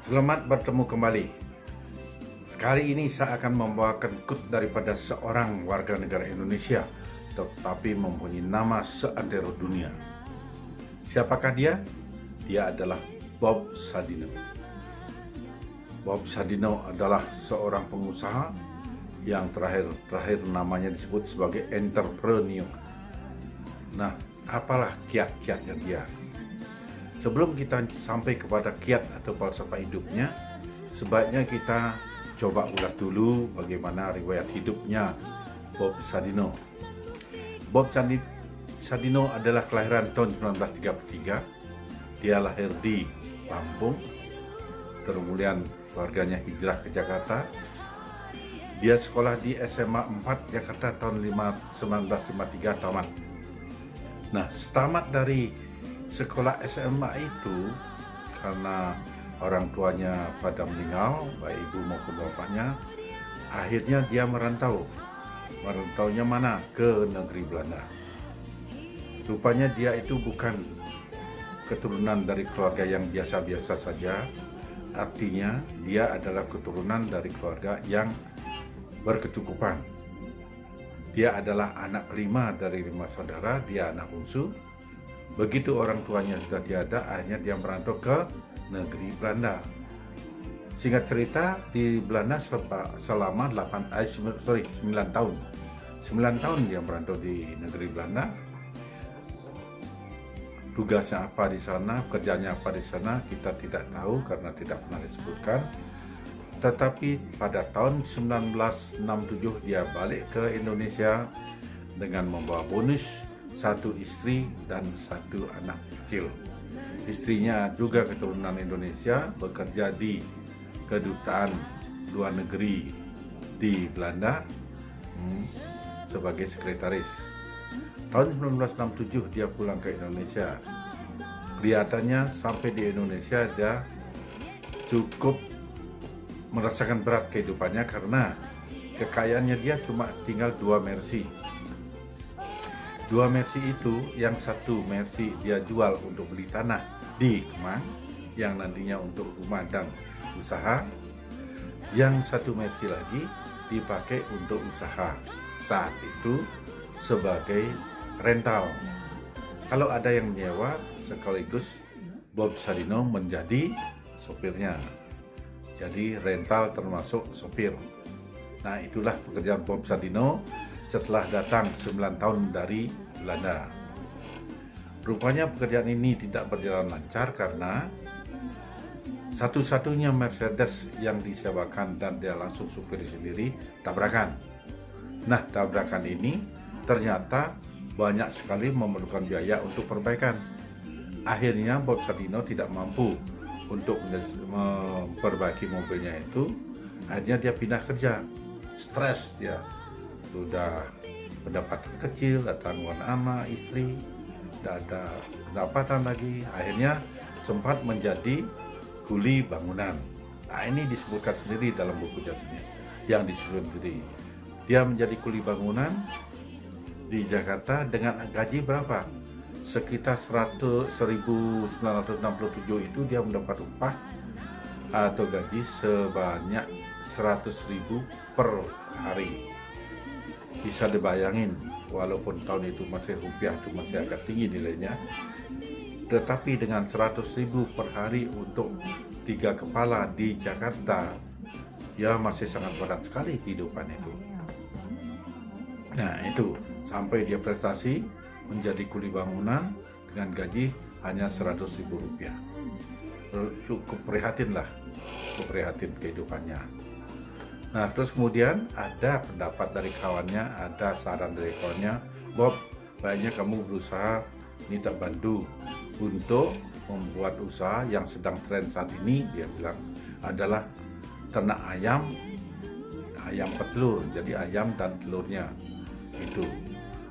Selamat bertemu kembali. Kali ini saya akan membawakan quote daripada seorang warga negara Indonesia, tetapi mempunyai nama seantero dunia. Siapakah dia? Dia adalah Bob Sadino. Bob Sadino adalah seorang pengusaha yang terakhir namanya disebut sebagai entrepreneur. Nah, apalah kiat-kiatnya dia? Sebelum kita sampai kepada kiat atau falsafah hidupnya, sebaiknya kita coba ulas dulu bagaimana riwayat hidupnya Bob Sadino. Bob Sadino adalah kelahiran tahun 1933. Dia lahir di Lampung, kemudian keluarganya hijrah ke Jakarta. Dia sekolah di SMA 4 Jakarta tahun 1953 tamat. Nah, tamat dari sekolah SMA itu karena orang tuanya pada meninggal, baik ibu maupun bapaknya, akhirnya dia merantau. Merantaunya mana? Ke negeri Belanda. Rupanya dia itu bukan keturunan dari keluarga yang biasa-biasa saja. Artinya dia adalah keturunan dari keluarga yang berkecukupan. Dia adalah anak kelima dari 5 saudara, dia anak bungsu. Begitu orang tuanya sudah tiada, akhirnya dia merantau ke negeri Belanda. Singkat cerita, di Belanda selama 9 tahun. 9 tahun dia merantau di negeri Belanda. Tugasnya apa di sana, kerjanya apa di sana, kita tidak tahu karena tidak pernah disebutkan. Tetapi pada tahun 1967 dia balik ke Indonesia dengan membawa bonus 1 istri dan 1 anak kecil. Istrinya juga keturunan Indonesia, bekerja di kedutaan luar negeri di Belanda sebagai sekretaris. Tahun 1967 dia pulang ke Indonesia. Kelihatannya sampai di Indonesia dia cukup merasakan berat kehidupannya karena kekayaannya dia cuma tinggal 2 Mercy. 2 Mercy itu, yang 1 Mercy dia jual untuk beli tanah di Kemang, yang nantinya untuk rumah dan usaha. Yang 1 Mercy lagi dipakai untuk usaha, saat itu sebagai rental. Kalau ada yang menyewa, sekaligus Bob Sadino menjadi sopirnya. Jadi rental termasuk sopir. Nah, itulah pekerjaan Bob Sadino setelah datang 9 tahun dari Belanda. Rupanya pekerjaan ini tidak berjalan lancar karena satu-satunya Mercedes yang disewakan dan dia langsung supir sendiri tabrakan. Nah, tabrakan ini ternyata banyak sekali memerlukan biaya untuk perbaikan. Akhirnya Bob Sadino tidak mampu untuk memperbaiki mobilnya itu. Akhirnya dia pindah kerja. Stres dia. Sudah pendapatan kecil, datang anak, istri, tidak ada pendapatan lagi. Akhirnya sempat menjadi kuli bangunan. Nah, ini disebutkan sendiri dalam buku jasanya yang disebut sendiri. Dia menjadi kuli bangunan di Jakarta dengan gaji berapa? Sekitar 1967 itu dia mendapat upah atau gaji sebanyak 100.000 per hari. Bisa dibayangin, walaupun tahun itu masih rupiah itu masih agak tinggi nilainya, tetapi dengan 100.000 per hari untuk 3 kepala di Jakarta, ya masih sangat berat sekali kehidupan itu. Nah, itu sampai dia prestasi menjadi kuli bangunan dengan gaji hanya 100.000 rupiah. Cukup prihatin lah, cukup prihatin kehidupannya. Nah, terus kemudian ada pendapat dari kawannya, ada saran dari kawannya, Bob, baiknya kamu berusaha minta bantu untuk membuat usaha yang sedang tren saat ini. Dia bilang adalah ternak ayam petelur, jadi ayam dan telurnya itu.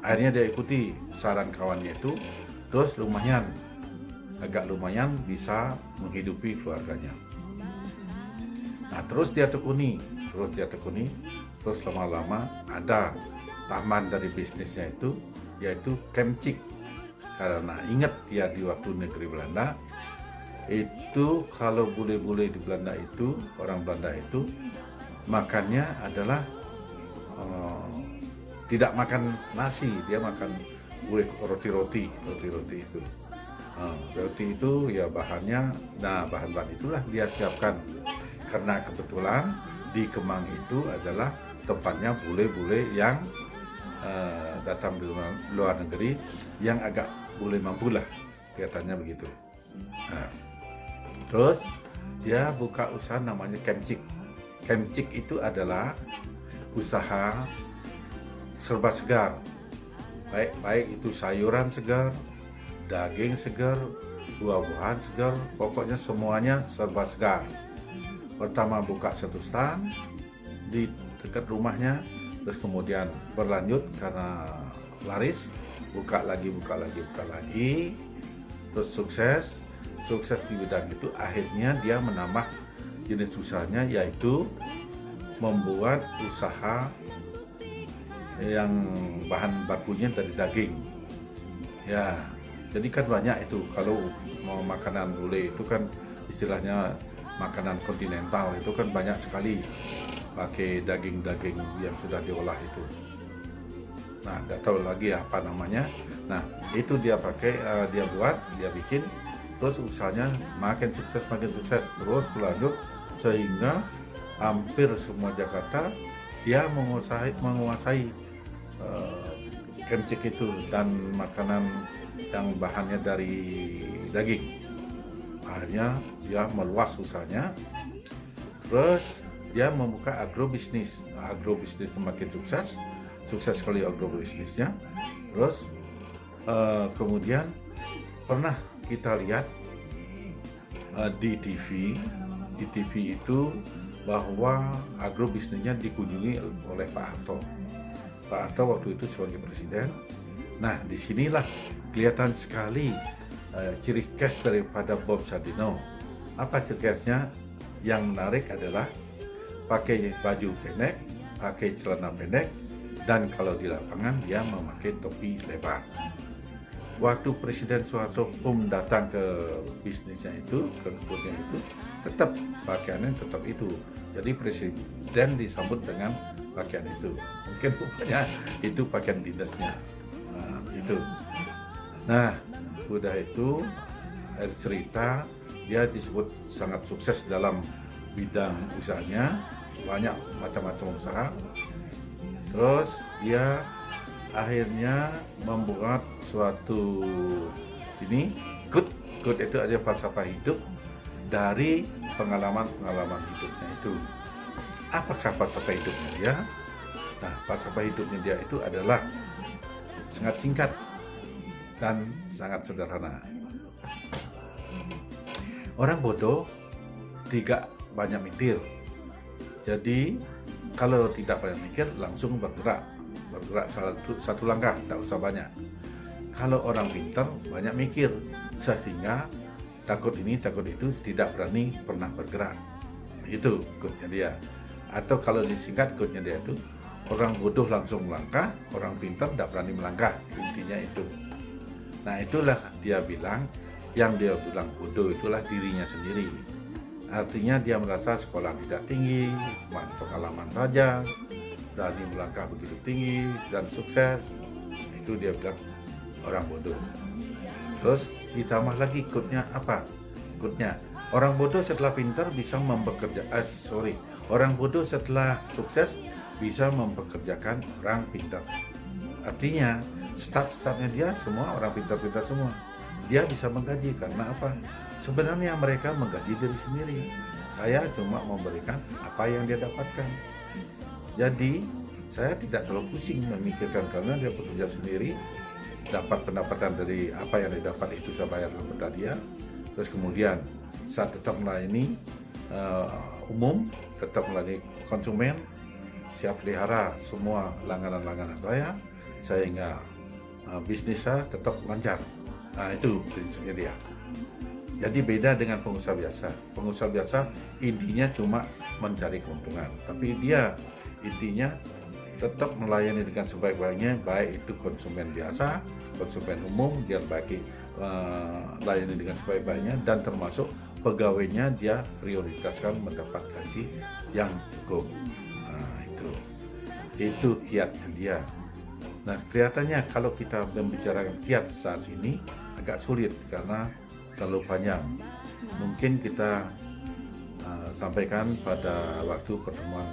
Akhirnya dia ikuti saran kawannya itu, terus agak lumayan bisa menghidupi keluarganya. Nah, terus dia tekuni, terus lama-lama ada taman dari bisnisnya itu, yaitu Kemcik. Karena ingat dia di waktu negeri Belanda, Itu kalau bule-bule di Belanda itu, orang Belanda itu makannya adalah tidak makan nasi, dia makan roti-roti itu. Roti itu ya bahannya, bahan-bahan itulah dia siapkan karena kebetulan di Kemang itu adalah tempatnya bule-bule yang datang dari luar negeri yang agak bule mampu lah, kelihatannya begitu. Nah, terus dia buka usaha namanya Kemcik. Kemcik itu adalah usaha serba segar, baik itu sayuran segar, daging segar, buah-buahan segar, pokoknya semuanya serba segar. Pertama buka satu stand di dekat rumahnya, terus kemudian berlanjut karena laris, buka lagi, terus sukses di bidang itu. Akhirnya dia menambah jenis usahanya, yaitu membuat usaha yang bahan bakunya dari daging. Ya, jadi kan banyak itu. Kalau mau makanan bule itu kan istilahnya makanan kontinental, itu kan banyak sekali pakai daging-daging yang sudah diolah itu. Nah, nggak tahu lagi apa namanya. Nah, itu dia pakai, dia buat, dia bikin, terus usahanya makin sukses, terus berlanjut sehingga hampir semua Jakarta dia menguasai Kemcik itu dan makanan yang bahannya dari daging. Akhirnya dia meluas usahanya, terus dia membuka agrobisnis semakin sukses sekali agrobisnisnya. Terus kemudian pernah kita lihat di TV itu bahwa agrobisnisnya dikunjungi oleh Pak Harto waktu itu sebagai presiden. Nah, disinilah kelihatan sekali ciri khas daripada Bob Sadino. Apa ciri khasnya? Yang menarik adalah pakai baju pendek, pakai celana pendek, dan kalau di lapangan dia memakai topi lebar. Waktu Presiden Soeharto pun datang ke bisnisnya itu, ke kebunnya itu, tetap pakaiannya tetap itu. Jadi presiden disambut dengan pakaian itu. Mungkin rupanya itu pakaian dinasnya. Nah, itu. Nah, udah itu cerita dia disebut sangat sukses dalam bidang usahanya, banyak macam-macam usaha. Terus dia akhirnya membuat suatu ini good itu aja falsafah hidup dari pengalaman hidupnya itu. Apakah falsafah hidupnya dia? Nah, falsafah hidupnya dia itu adalah sangat singkat dan sangat sederhana. Orang bodoh tidak banyak mikir. Jadi kalau tidak banyak mikir, langsung bergerak satu langkah, tidak usah banyak. Kalau orang pintar banyak mikir, sehingga takut ini takut itu, tidak berani pernah bergerak. Itu quote-nya dia. Atau kalau disingkat quote-nya dia itu, orang bodoh langsung melangkah, orang pintar tidak berani melangkah. Intinya itu. Nah, itulah dia bilang, yang dia bilang bodoh itulah dirinya sendiri. Artinya dia merasa sekolah tidak tinggi, cuma pengalaman saja, berani melangkah begitu tinggi dan sukses. Itu dia bilang orang bodoh. Terus ditambah lagi quote-nya apa? Quote-nya, orang bodoh setelah pintar bisa orang bodoh setelah sukses bisa mempekerjakan orang pintar. Artinya start-startnya dia semua orang pintar-pintar semua. Dia bisa menggaji karena apa? Sebenarnya mereka menggaji diri sendiri. Saya cuma memberikan apa yang dia dapatkan. Jadi saya tidak terlalu pusing memikirkan karena dia bekerja sendiri, dapat pendapatan dari apa yang didapat itu saya bayar kepada dia. Terus kemudian saya tetap melayani umum, tetap melayani konsumen, siap pelihara semua langganan-langganan saya, sehingga bisnis saya tetap lancar. Nah, itu prinsipnya dia. Jadi beda dengan pengusaha biasa. Pengusaha biasa intinya cuma mencari keuntungan, tapi dia intinya tetap melayani dengan sebaik-baiknya, baik itu konsumen biasa, konsumen umum, dia bagi layani dengan sebaik-baiknya, dan termasuk pegawainya dia prioritaskan mendapat gaji yang cukup. Nah, itu kiatnya dia. Nah, kelihatannya kalau kita membicarakan kiat saat ini agak sulit karena terlalu panjang. Mungkin kita sampaikan pada waktu pertemuan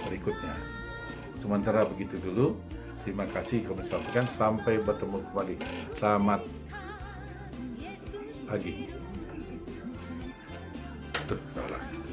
berikutnya. Sementara begitu dulu. Terima kasih kami sampaikan. Sampai bertemu kembali. Selamat pagi. Salah.